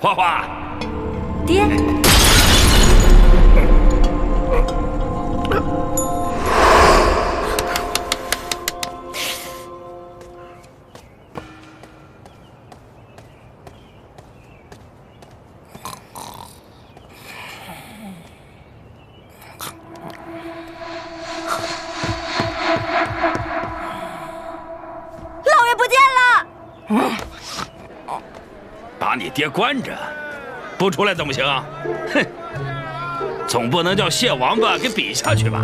花花，爹。老爷不见了！把你爹关着，不出来怎么行？哼，总不能叫蟹王八给比下去吧？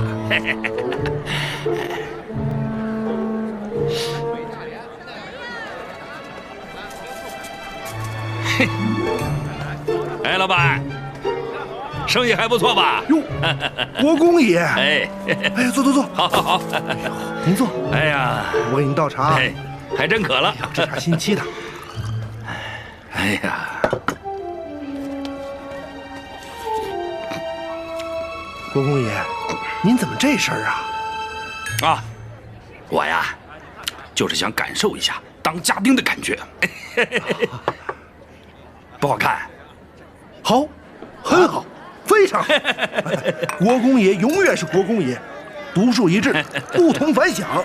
哎，老板，生意还不错吧？哟，国公爷！哎，哎呀，坐坐坐，好好好。您坐。哎呀，我给您倒茶。哎，还真渴了。这茶新沏的。哎呀，国公爷，您怎么这身啊？啊，我呀，就是想感受一下当家丁的感觉。不好看？好，很好，非常好。国公爷永远是国公爷，独树一帜，不同凡响。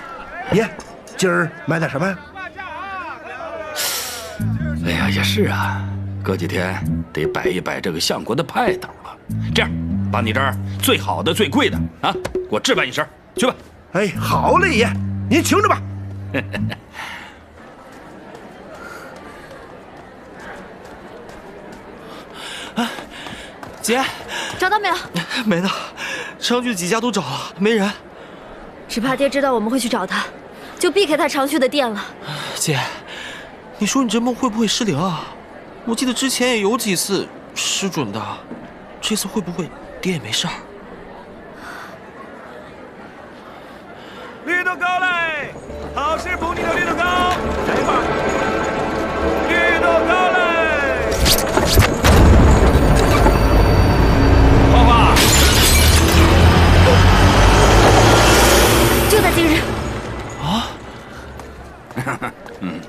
爷，今儿买点什么呀？哎呀，也是啊，隔几天得摆一摆这个相国的派头了。这样，把你这儿最好的、最贵的啊，给我置办一身，去吧。哎，好嘞，爷，您请着吧。姐，找到没有？没呢，常去几家都找了，没人。只怕爹知道我们会去找他，就避开他常去的店了。姐，你说你这梦会不会失灵啊？我记得之前也有几次失准的，这次会不会爹也没事儿？绿豆糕嘞，好师傅，你的绿豆糕，来吧，绿豆糕嘞。花花，就在今日。啊？嗯。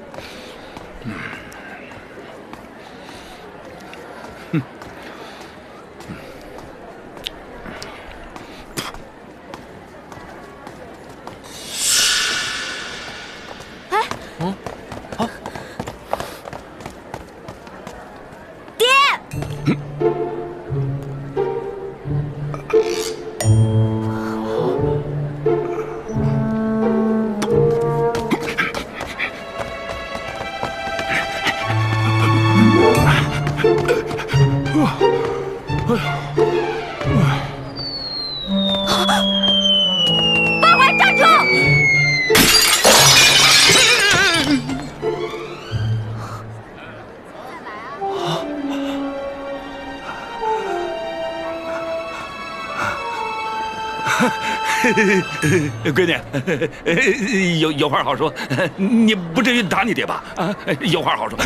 八拐，站住！闺女，有话好说，你不至于打你爹吧？啊，有话好说。